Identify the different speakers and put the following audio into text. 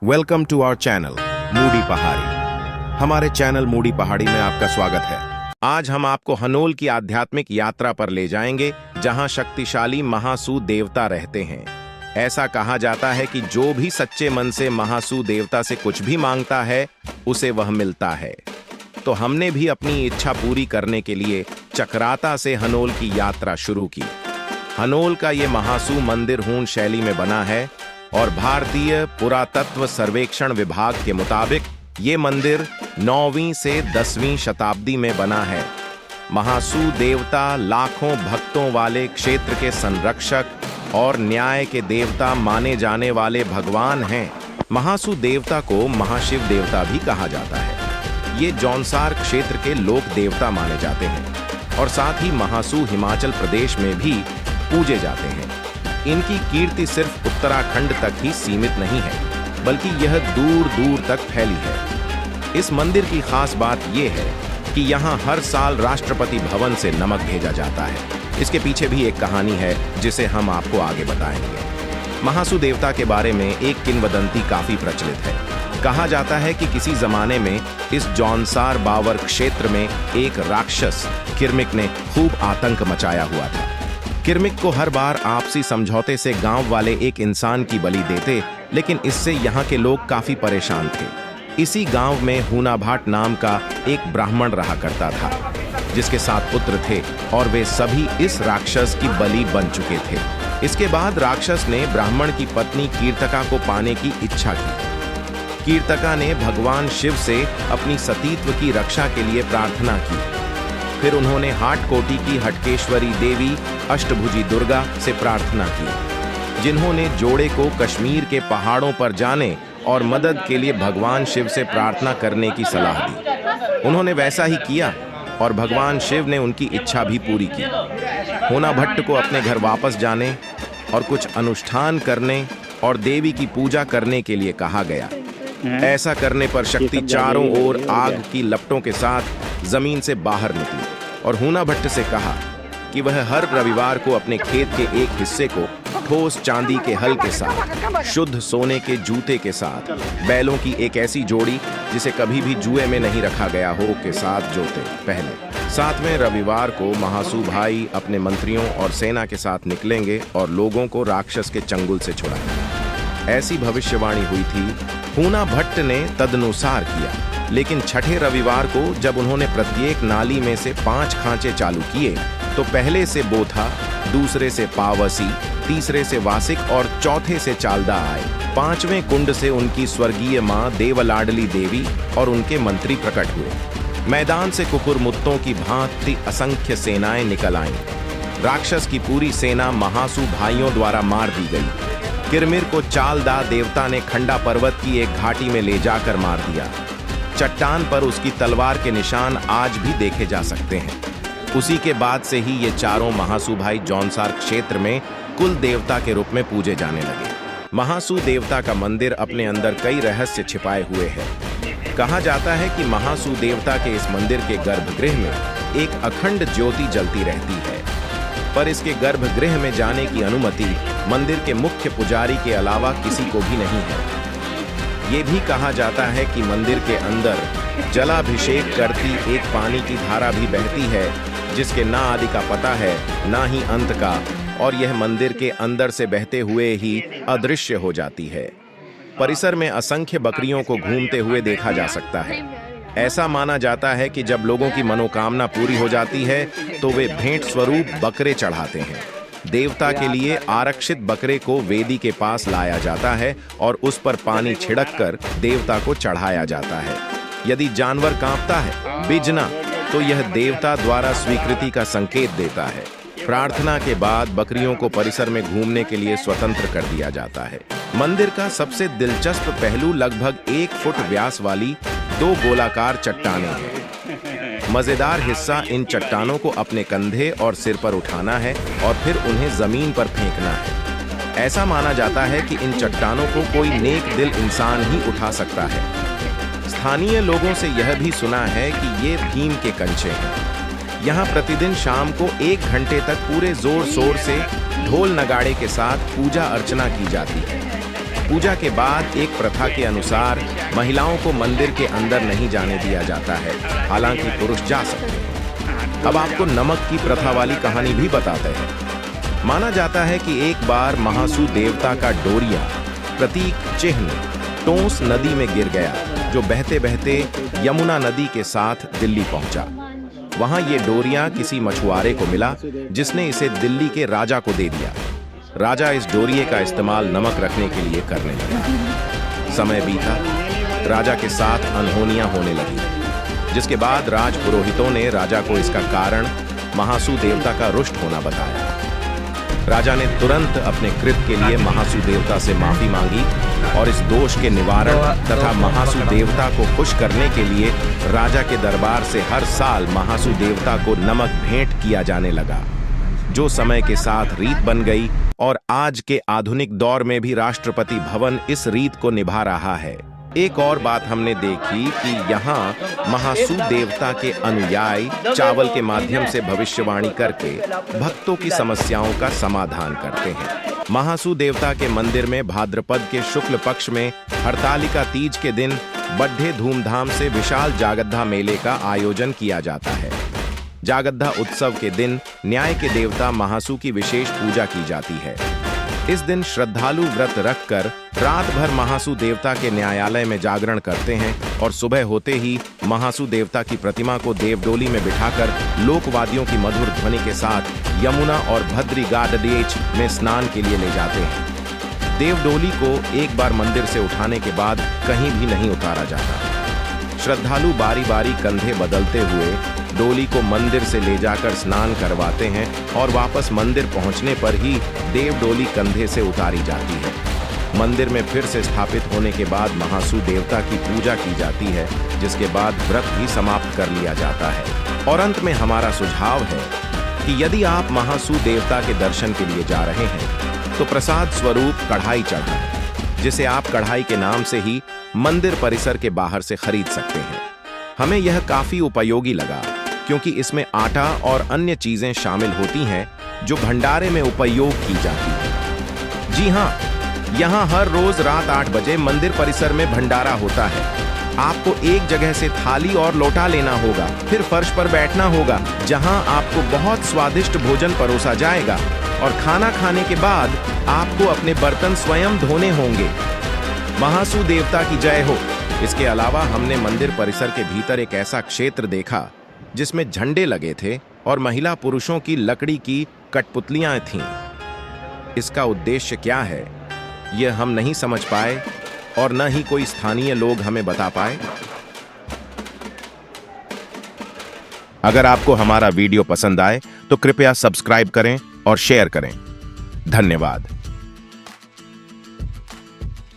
Speaker 1: Welcome to our channel moody Pahadi. हमारे channel moody पहाड़ी में आपका स्वागत है। आज हम आपको हनोल की आध्यात्मिक यात्रा पर ले जाएंगे, जहां शक्तिशाली महासू देवता रहते हैं। ऐसा कहा जाता है कि जो भी सच्चे मन से महासू देवता से कुछ भी मांगता है, उसे वह मिलता है। तो हमने भी अपनी इच्छा पूरी करने के लिए चक्राता से हनोल की यात्रा शुरू की। हनोल का ये महासू मंदिर हूण शैली में बना है और भारतीय पुरातत्व सर्वेक्षण विभाग के मुताबिक ये मंदिर 9वीं से 10वीं शताब्दी में बना है। महासू देवता लाखों भक्तों वाले क्षेत्र के संरक्षक और न्याय के देवता माने जाने वाले भगवान हैं। महासू देवता को महाशिव देवता भी कहा जाता है। ये जौनसार क्षेत्र के लोक देवता माने जाते हैं और साथ ही महासू हिमाचल प्रदेश में भी पूजे जाते हैं। इनकी कीर्ति सिर्फ उत्तराखंड तक ही सीमित नहीं है, बल्कि यह दूर दूर तक फैली है। इस मंदिर की खास बात यह है कि यहाँ हर साल राष्ट्रपति भवन से नमक भेजा जाता है। इसके पीछे भी एक कहानी है जिसे हम आपको आगे बताएंगे। महासू देवता के बारे में एक किंवदंती काफी प्रचलित है। कहा जाता है कि किसी जमाने में इस जौनसार बावर क्षेत्र में एक राक्षस किरमिक ने खूब आतंक मचाया हुआ था। किरमिक को हर बार आपसी समझौते से गांव वाले एक इंसान की बलि देते, लेकिन इससे यहाँ के लोग काफी परेशान थे। इसी गांव में हूना भाट नाम का एक ब्राह्मण रहा करता था, जिसके 7 पुत्र थे और वे सभी इस राक्षस की बलि बन चुके थे। इसके बाद राक्षस ने ब्राह्मण की पत्नी कीर्तका को पाने की इच्छा की। कीर्तका ने भगवान शिव से अपनी सतीत्व की रक्षा के लिए प्रार्थना की। फिर उन्होंने हाटकोटी की हटकेश्वरी देवी अष्टभुजी दुर्गा से प्रार्थना की, जिन्होंने जोड़े को कश्मीर के पहाड़ों पर जाने और मदद के लिए भगवान शिव से प्रार्थना करने की सलाह दी। उन्होंने वैसा ही किया और भगवान शिव ने उनकी इच्छा भी पूरी की। हूना भट्ट को अपने घर वापस जाने और कुछ अनुष्ठान करने और देवी की पूजा करने के लिए कहा गया। ऐसा करने पर शक्ति चारों ओर आग की लपटों के साथ जमीन से बाहर निकली और हूना भट्ट से कहा कि वह हर रविवार को अपने खेत के एक हिस्से को ठोस चांदी के हल के साथ, शुद्ध सोने के जूते के साथ, बैलों की एक ऐसी जोड़ी जिसे कभी भी जुए में नहीं रखा गया हो के साथ जोते। पहले 7वें रविवार को महासू भाई अपने मंत्रियों और सेना के साथ निकलेंगे और लोगों को राक्षस के चंगुल से छुड़ाएंगे। ऐसी भविष्यवाणी हुई थी। हूना भट्ट ने तदनुसार किया, लेकिन 6ठे रविवार को जब उन्होंने प्रत्येक नाली में से 5 खांचे चालू किए, तो पहले से बोथा, दूसरे से पावसी, तीसरे से वासिक और चौथे से चालदा आए। 5वें कुंड से उनकी स्वर्गीय मां देवलाडली देवी और उनके मंत्री प्रकट हुए। मैदान से कुकुरमुत्तों की भांति असंख्य सेनाएं निकल आईं। राक्षस की पूरी सेना महासू भाइयों द्वारा मार दी गई। किरमिर को चालदा देवता ने खंडा पर्वत की एक घाटी में ले जाकर मार दिया। चट्टान पर उसकी तलवार के निशान आज भी देखे जा सकते हैं। उसी के बाद से ही ये चारों महासू भाई जौनसार क्षेत्र में कुल देवता के रूप में पूजे जाने लगे। महासू देवता का मंदिर अपने अंदर कई रहस्य छिपाए हुए हैं। कहा जाता है कि महासू देवता के इस मंदिर के गर्भगृह में एक अखंड ज्योति जलती रहती है, पर इसके गर्भगृह में जाने की अनुमति मंदिर के मुख्य पुजारी के अलावा किसी को भी नहीं है। ये भी कहा जाता है कि मंदिर के अंदर जलाभिषेक करती एक पानी की धारा भी बहती है, जिसके ना आदि का पता है ना ही अंत का, और यह मंदिर के अंदर से बहते हुए ही अदृश्य हो जाती है। परिसर में असंख्य बकरियों को घूमते हुए देखा जा सकता है। ऐसा माना जाता है कि जब लोगों की मनोकामना पूरी हो जाती है तो वे भेंट स्वरूप बकरे चढ़ाते हैं। देवता के लिए आरक्षित बकरे को वेदी के पास लाया जाता है और उस पर पानी छिड़क कर देवता को चढ़ाया जाता है। यदि जानवर कांपता है, बिजना, तो यह देवता द्वारा स्वीकृति का संकेत देता है। प्रार्थना के बाद बकरियों को परिसर में घूमने के लिए स्वतंत्र कर दिया जाता है। मंदिर का सबसे दिलचस्प पहलू लगभग 1 फुट व्यास वाली 2 गोलाकार चट्टानें हैं। मजेदार हिस्सा इन चट्टानों को अपने कंधे और सिर पर उठाना है और फिर उन्हें जमीन पर फेंकना है। ऐसा माना जाता है कि इन चट्टानों को कोई नेक दिल इंसान ही उठा सकता है। स्थानीय लोगों से यह भी सुना है कि ये भीम के कंचे हैं। यहाँ प्रतिदिन शाम को 1 घंटे तक पूरे जोर शोर से ढोल नगाड़े के साथ पूजा अर्चना की जाती है। पूजा के बाद एक प्रथा के अनुसार महिलाओं को मंदिर के अंदर नहीं जाने दिया जाता है, हालांकि पुरुष जा सकते हैं। अब आपको नमक की प्रथा वाली कहानी भी बताते हैं। माना जाता है कि एक बार महासू देवता का डोरिया प्रतीक चिन्ह टोंस नदी में गिर गया, जो बहते बहते यमुना नदी के साथ दिल्ली पहुंचा। वहां ये डोरिया किसी मछुआरे को मिला, जिसने इसे दिल्ली के राजा को दे दिया। राजा इस डोरिये का इस्तेमाल नमक रखने के लिए करने लगा। समय बीता, राजा के साथ अनहोनियां होने लगी, जिसके बाद राज पुरोहितों ने राजा को इसका कारण महासू देवता का रुष्ट होना बताया। राजा ने तुरंत अपने कृत्य के लिए महासू देवता से माफी मांगी और इस दोष के निवारण तथा महासू देवता को खुश करने के लिए राजा के दरबार से हर साल महासू देवता को नमक भेंट किया जाने लगा, जो समय के साथ रीत बन गई और आज के आधुनिक दौर में भी राष्ट्रपति भवन इस रीत को निभा रहा है। एक और बात हमने देखी कि यहाँ महासू देवता के अनुयायी चावल के माध्यम से भविष्यवाणी करके भक्तों की समस्याओं का समाधान करते हैं। महासू देवता के मंदिर में भाद्रपद के शुक्ल पक्ष में हरतालिका तीज के दिन बड़े धूमधाम से विशाल जागद्धा मेले का आयोजन किया जाता है। जागद्धा उत्सव के दिन न्याय के देवता महासू की विशेष पूजा की जाती है। इस दिन श्रद्धालु व्रत रखकर रात भर महासू देवता के न्यायालय में जागरण करते हैं और सुबह होते ही महासू देवता की प्रतिमा को देवडोली में बिठाकर लोकवाद्यों की मधुर ध्वनि के साथ यमुना और भद्री गाडडेच में स्नान के लिए ले जाते हैं। देवडोली को एक बार मंदिर से उठाने के बाद कहीं भी नहीं उतारा जाता। श्रद्धालु बारी बारी कंधे बदलते हुए डोली को मंदिर से ले जाकर स्नान करवाते हैं और वापस मंदिर पहुंचने पर ही देवडोली कंधे से उतारी जाती है। मंदिर में फिर से स्थापित होने के बाद महासू देवता की पूजा की जाती है, जिसके बाद व्रत भी समाप्त कर लिया जाता है। और अंत में हमारा सुझाव है कि यदि आप महासू देवता के दर्शन के लिए जा रहे हैं तो प्रसाद स्वरूप कढ़ाई चढ़ाएं, जिसे आप कढ़ाई के नाम से ही मंदिर परिसर के बाहर से खरीद सकते हैं। हमें यह काफी उपयोगी लगा, क्योंकि इसमें आटा और अन्य चीजें शामिल होती हैं जो भंडारे में उपयोग की जाती हैं। जी हाँ, यहाँ हर रोज रात 8 बजे मंदिर परिसर में भंडारा होता है। आपको एक जगह से थाली और लोटा लेना होगा, फिर फर्श पर बैठना होगा, जहाँ आपको बहुत स्वादिष्ट भोजन परोसा जाएगा और खाना खाने के बाद आपको अपने बर्तन स्वयं धोने होंगे। महासू देवता की जय हो। इसके अलावा हमने मंदिर परिसर के भीतर एक ऐसा क्षेत्र देखा जिसमें झंडे लगे थे और महिला पुरुषों की लकड़ी की कठपुतलियां थीं। इसका उद्देश्य क्या है, यह हम नहीं समझ पाए और न ही कोई स्थानीय लोग हमें बता पाए। अगर आपको हमारा वीडियो पसंद आए तो कृपया सब्सक्राइब करें और शेयर करें। धन्यवाद।